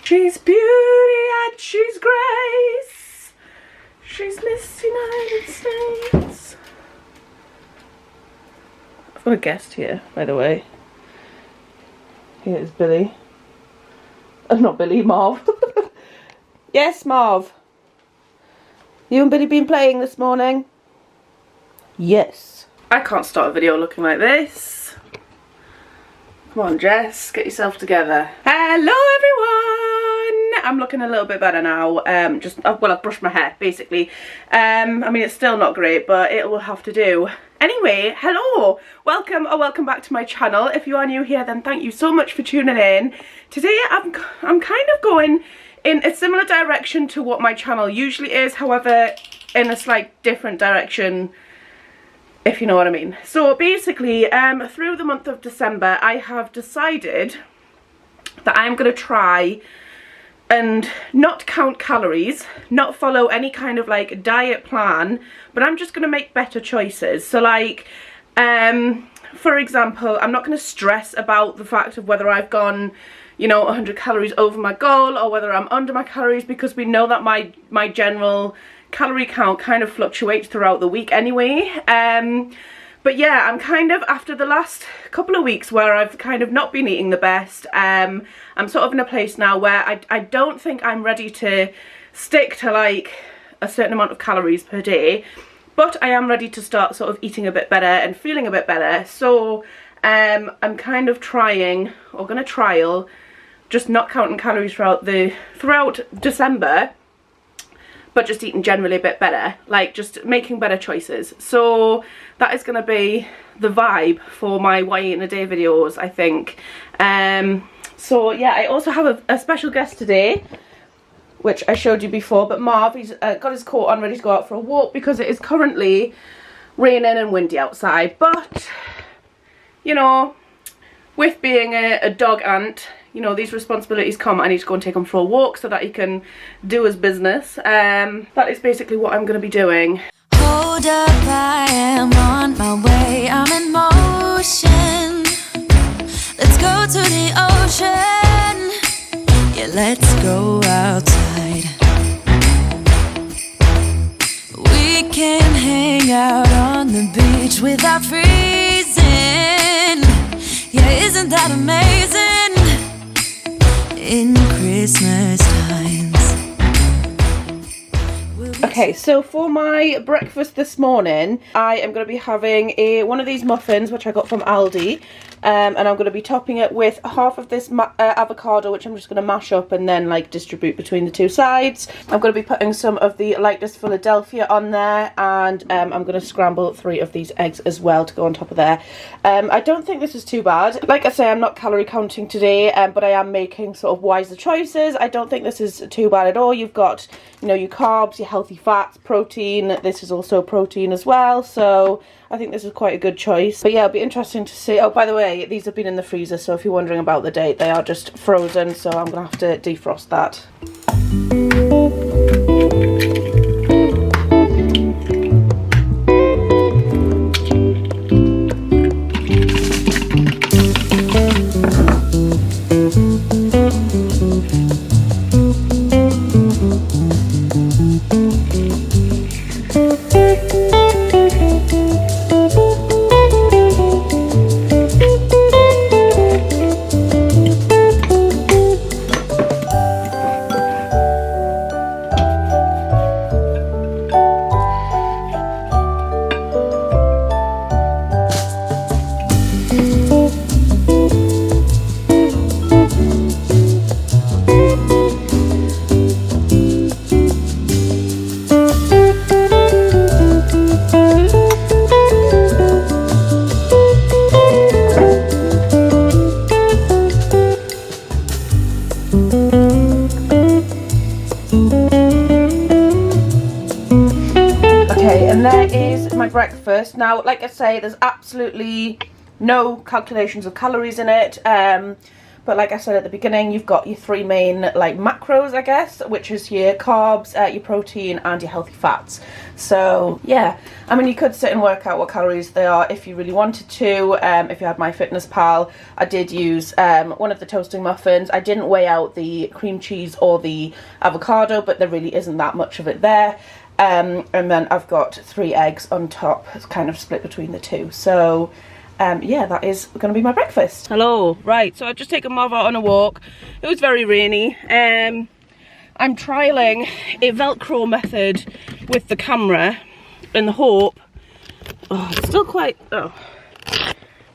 She's beauty and she's grace. She's Miss United States. I've got a guest here, by the way. Here is Billy. Not Billy, Marv. Yes, Marv. You and Billy been playing this morning? Yes. I can't start a video looking like this. Come on, Jess, get yourself together. Hello, everyone. I'm looking a little bit better now. Well, I've brushed my hair, basically. I mean, it's still not great, but it will have to do. Anyway, hello. Welcome back to my channel. If you are new here, then thank you so much for tuning in. Today, I'm kind of going in a similar direction to what my channel usually is, however, in a slight different direction, if you know what I mean. So basically, through the month of December, I have decided that I'm going to try and not count calories, not follow any kind of like diet plan, but I'm just going to make better choices. So like, for example, I'm not going to stress about the fact of whether I've gone, you know, 100 calories over my goal or whether I'm under my calories, because we know that my general calorie count kind of fluctuates throughout the week anyway. But yeah, I'm kind of, after the last couple of weeks where I've kind of not been eating the best, I'm sort of in a place now where I don't think I'm ready to stick to like a certain amount of calories per day, but I am ready to start sort of eating a bit better and feeling a bit better. So I'm kind of trying, or gonna trial, just not counting calories throughout December, but just eating generally a bit better, like just making better choices. So that is going to be the vibe for my Why Eat in a Day videos, I think. So yeah, I also have a special guest today, which I showed you before, but Marv, he's got his coat on, ready to go out for a walk because it is currently raining and windy outside. But, you know, with being a dog aunt, you know, these responsibilities come. I need to go and take him for a walk so that he can do his business. That is basically what I'm going to be doing. Hold up, I am on my way, I'm in motion. Let's go to the ocean. Yeah, let's go outside. We can hang out on the beach without freezing. Yeah, isn't that amazing? In Christmas times. Okay, so for my breakfast this morning, I am going to be having one of these muffins, which I got from Aldi, and I'm going to be topping it with half of this avocado, which I'm just going to mash up and then like distribute between the two sides. I'm going to be putting some of the lightest Philadelphia on there, and I'm going to scramble 3 of these eggs as well to go on top of there. I don't think this is too bad. Like I say, I'm not calorie counting today, but I am making sort of wiser choices. I don't think this is too bad at all. You've got, you know, your carbs, your healthy fats, protein. This is also protein as well, so I think this is quite a good choice. But yeah, it'll be interesting to see. Oh, by the way, these have been in the freezer, so if you're wondering about the date, they are just frozen, so I'm gonna have to defrost that. Okay, and there is my breakfast. Now, like I say, there's absolutely no calculations of calories in it, but but like I said at the beginning, you've got your three main like macros, I guess, which is your carbs, your protein and your healthy fats. So yeah, I mean, you could sit and work out what calories they are if you really wanted to. If you had MyFitnessPal, I did use one of the toasting muffins. I didn't weigh out the cream cheese or the avocado, but there really isn't that much of it there. And then I've got 3 eggs on top. It's kind of split between the two. So yeah, that is going to be my breakfast. Hello. Right, so I've just taken Marv out on a walk. It was very rainy. I'm trialling a Velcro method with the camera in the hope. Oh, it's still quite. Oh,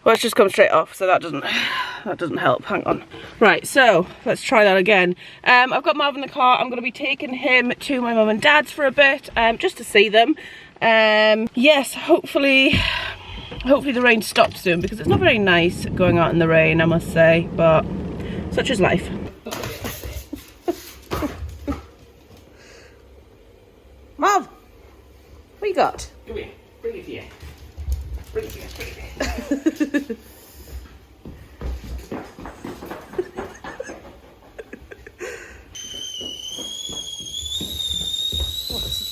well, it's just come straight off, so that doesn't help. Hang on. Right, so let's try that again. I've got Marv in the car. I'm going to be taking him to my mum and dad's for a bit, just to see them. Yes, hopefully the rain stops soon, because it's not very nice going out in the rain, I must say, but such is life. Marv, what you got? Come here, bring it here. Bring it here, bring it here.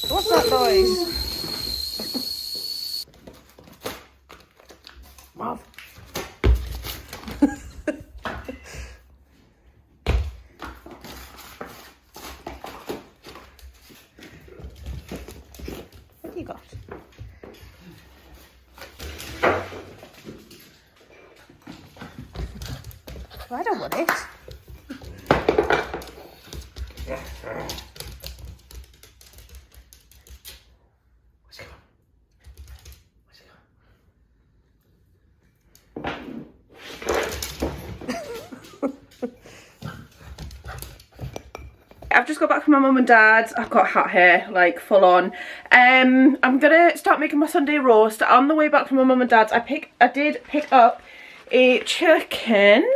What's that noise? Marv. What have you got? Well, I don't want it. I've just got back from my mum and dad's. I've got hat hair, like full on. I'm gonna start making my Sunday roast. On the way back from my mum and dad's, I did pick up a chicken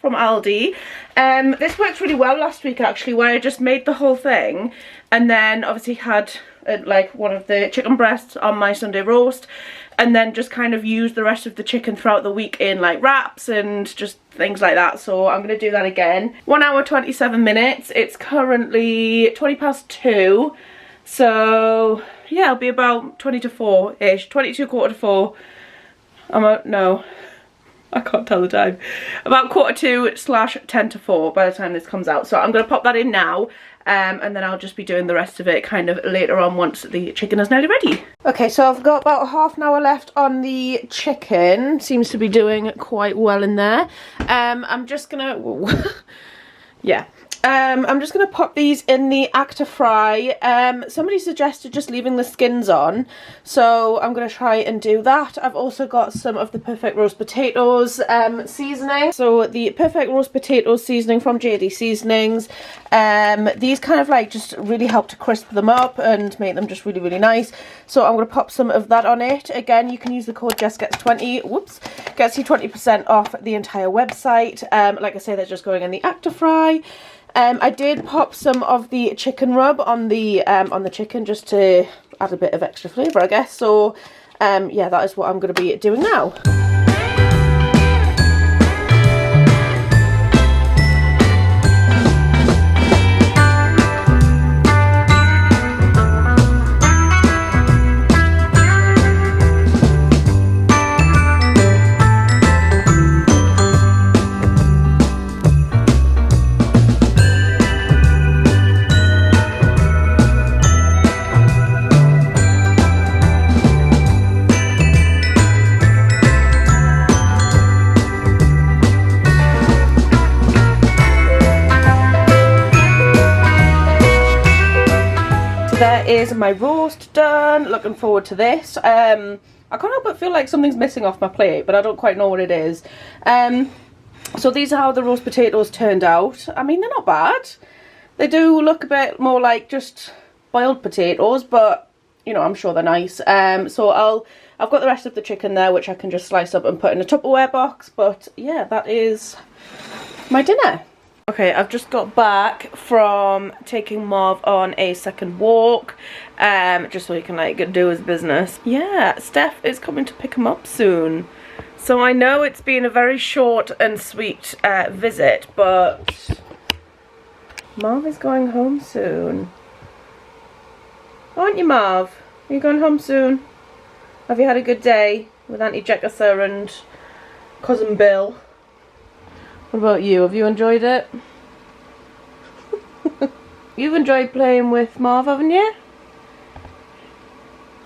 from Aldi. This worked really well last week actually, where I just made the whole thing and then obviously had like one of the chicken breasts on my Sunday roast, and then just kind of used the rest of the chicken throughout the week in like wraps and just things like that. So I'm going to do that again. 1 hour 27 minutes. It's currently 20 past 2. So yeah, it'll be about 20 to 4-ish. 22 quarter to 4. No, I can't tell the time. About 1:45/10 to 4 by the time this comes out. So I'm going to pop that in now. And then I'll just be doing the rest of it kind of later on once the chicken is nearly ready. Okay, so I've got about half an hour left on the chicken. Seems to be doing quite well in there. I'm just gonna, yeah. I'm just going to pop these in the Actor Fry. Somebody suggested just leaving the skins on, so I'm going to try and do that. I've also got some of the Perfect Roast Potatoes seasoning. So the Perfect Roast Potatoes seasoning from JD Seasonings. These kind of like just really help to crisp them up and make them just really, really nice. So I'm going to pop some of that on it. Again, you can use the code JessGets20. Whoops. Gets you 20% off the entire website. Like I say, they're just going in the Actor Fry. I did pop some of the chicken rub on the chicken just to add a bit of extra flavour, I guess. So yeah, that is what I'm going to be doing now. There is my roast done. Looking forward to this. I can't help but feel like something's missing off my plate, but I don't quite know what it is. So these are how the roast potatoes turned out. I mean, they're not bad. They do look a bit more like just boiled potatoes, but you know, I'm sure they're nice. So I've got the rest of the chicken there, which I can just slice up and put in a Tupperware box. But yeah, that is my dinner. Okay, I've just got back from taking Marv on a second walk, just so he can like do his business. Yeah, Steph is coming to pick him up soon. So I know it's been a very short and sweet visit, but Marv is going home soon. Aren't you, Marv? Are you going home soon? Have you had a good day with Auntie Jessica and Cousin Bill? What about you? Have you enjoyed it? You've enjoyed playing with Marv, haven't you?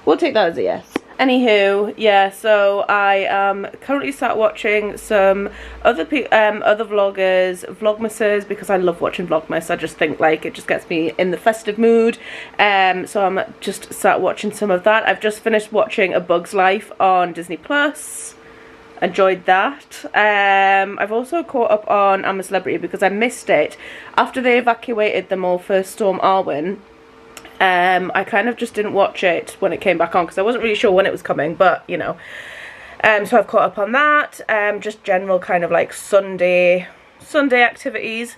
We'll take that as a yes. Anywho, yeah, so I currently sat watching some other vloggers, Vlogmases, because I love watching Vlogmas. I just think like it just gets me in the festive mood. So I'm just sat watching some of that. I've just finished watching A Bug's Life on Disney Plus. Enjoyed that. I've also caught up on I'm a Celebrity because I missed it after they evacuated them all for Storm Arwen. I kind of just didn't watch it when it came back on because I wasn't really sure when it was coming, but you know. So I've caught up on that. Just general kind of like Sunday activities.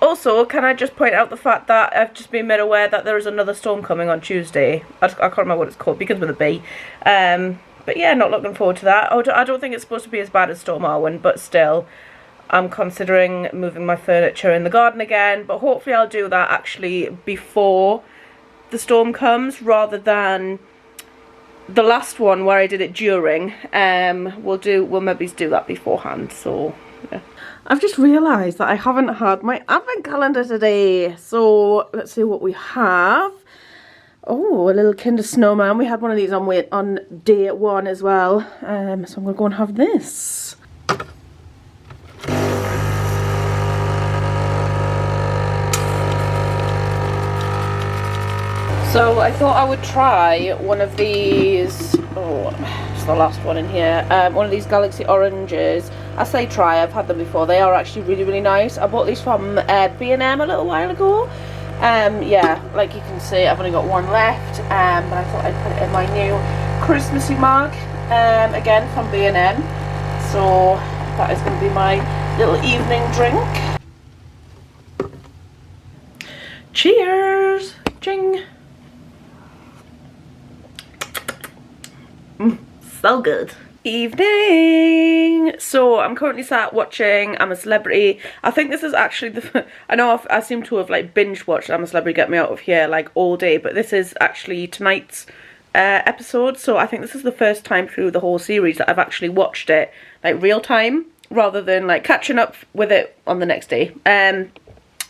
Also, can I just point out the fact that I've just been made aware that there is another storm coming on Tuesday. I can't remember what it's called. Begins with a B. But yeah, not looking forward to that. I don't think it's supposed to be as bad as Storm Arwen, but still. I'm considering moving my furniture in the garden again, but hopefully I'll do that actually before the storm comes rather than the last one where I did it during. We'll maybe do that beforehand, so yeah. I've just realised that I haven't had my advent calendar today, so let's see what we have. Oh, a little Kinder Snowman. We had one of these on day 1 as well, so I'm going to go and have this. So I thought I would try one of these, oh, it's the last one in here, one of these Galaxy Oranges. I say try, I've had them before, they are actually really, really nice. I bought these from B&M a little while ago. Yeah, like you can see, I've only got one left, but I thought I'd put it in my new Christmassy mug, again from B&M. So that is going to be my little evening drink. Cheers! Ching! So good. Evening. So I'm currently sat watching I'm a Celebrity. I think this is actually I know I seem to have like binge watched I'm a Celebrity, Get Me Out of Here like all day, but this is actually tonight's episode. So I think this is the first time through the whole series that I've actually watched it like real time rather than like catching up with it on the next day.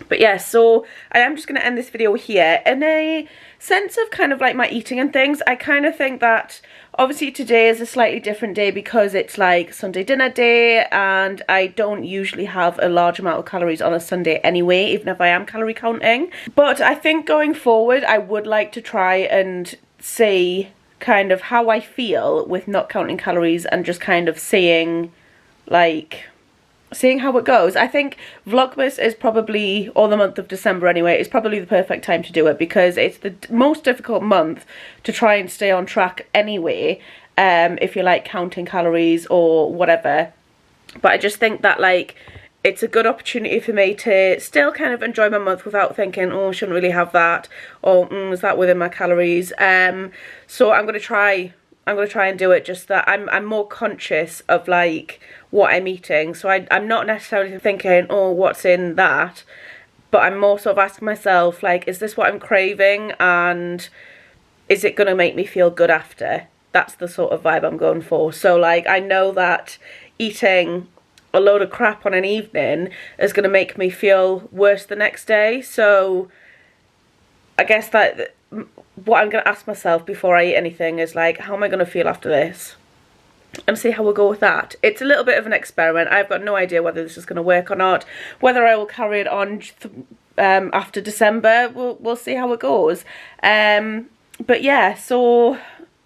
But yeah, so I am just going to end this video here. In a sense of kind of like my eating and things, I kind of think that obviously today is a slightly different day because it's like Sunday dinner day and I don't usually have a large amount of calories on a Sunday anyway, even if I am calorie counting. But I think going forward I would like to try and see kind of how I feel with not counting calories and just kind of seeing how it goes. I think Vlogmas is probably, or the month of December anyway, is probably the perfect time to do it because it's the most difficult month to try and stay on track anyway, if you like counting calories or whatever. But I just think that like it's a good opportunity for me to still kind of enjoy my month without thinking, oh, I shouldn't really have that, or is that within my calories? So I'm going to try and do it, just that I'm more conscious of like what I'm eating. So I'm not necessarily thinking, oh, what's in that, but I'm more sort of asking myself like, is this what I'm craving and is it going to make me feel good after? That's the sort of vibe I'm going for. So like I know that eating a load of crap on an evening is going to make me feel worse the next day. So I guess that what I'm going to ask myself before I eat anything is like, how am I going to feel after this? And see how we'll go with that. It's a little bit of an experiment. I've got no idea whether this is going to work or not. Whether I will carry it on after December, we'll see how it goes. But yeah, so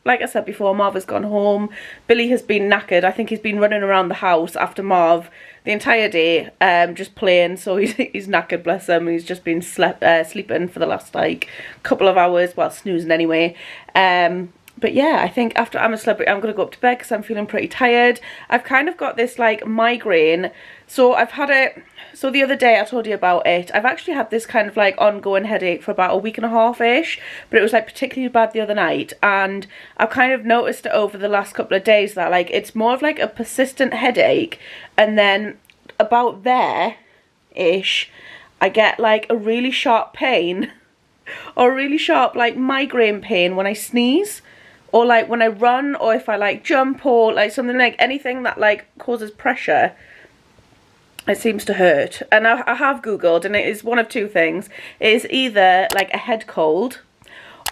like I said before, Marv has gone home. Billy has been knackered. I think he's been running around the house after Marv the entire day, just playing. So he's knackered, bless him. He's just been sleeping for the last like couple of hours, well, snoozing anyway. but yeah, I think after I'm a Celebrity, I'm going to go up to bed because I'm feeling pretty tired. I've kind of got this like migraine. So I've had it, so the other day I told you about it. I've actually had this kind of like ongoing headache for about a week and a half-ish, but it was like particularly bad the other night. And I've kind of noticed it over the last couple of days that like it's more of like a persistent headache. And then about there-ish, I get like a really sharp pain or really sharp like migraine pain when I sneeze. Or like when I run, or if I like jump, or like something like anything that like causes pressure, it seems to hurt. And I have googled, and it is one of two things. It is either like a head cold,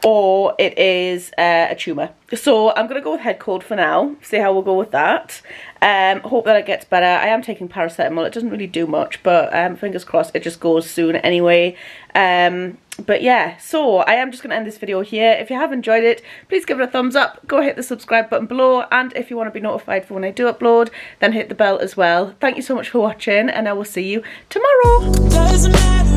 or it is a tumour. So I'm going to go with head cold for now, see how we'll go with that. Hope that it gets better. I am taking paracetamol. It doesn't really do much, but fingers crossed it just goes soon anyway. But yeah, so I am just going to end this video here. If you have enjoyed it, please give it a thumbs up. Go hit the subscribe button below. And if you want to be notified for when I do upload, then hit the bell as well. Thank you so much for watching, and I will see you tomorrow. Doesn't matter.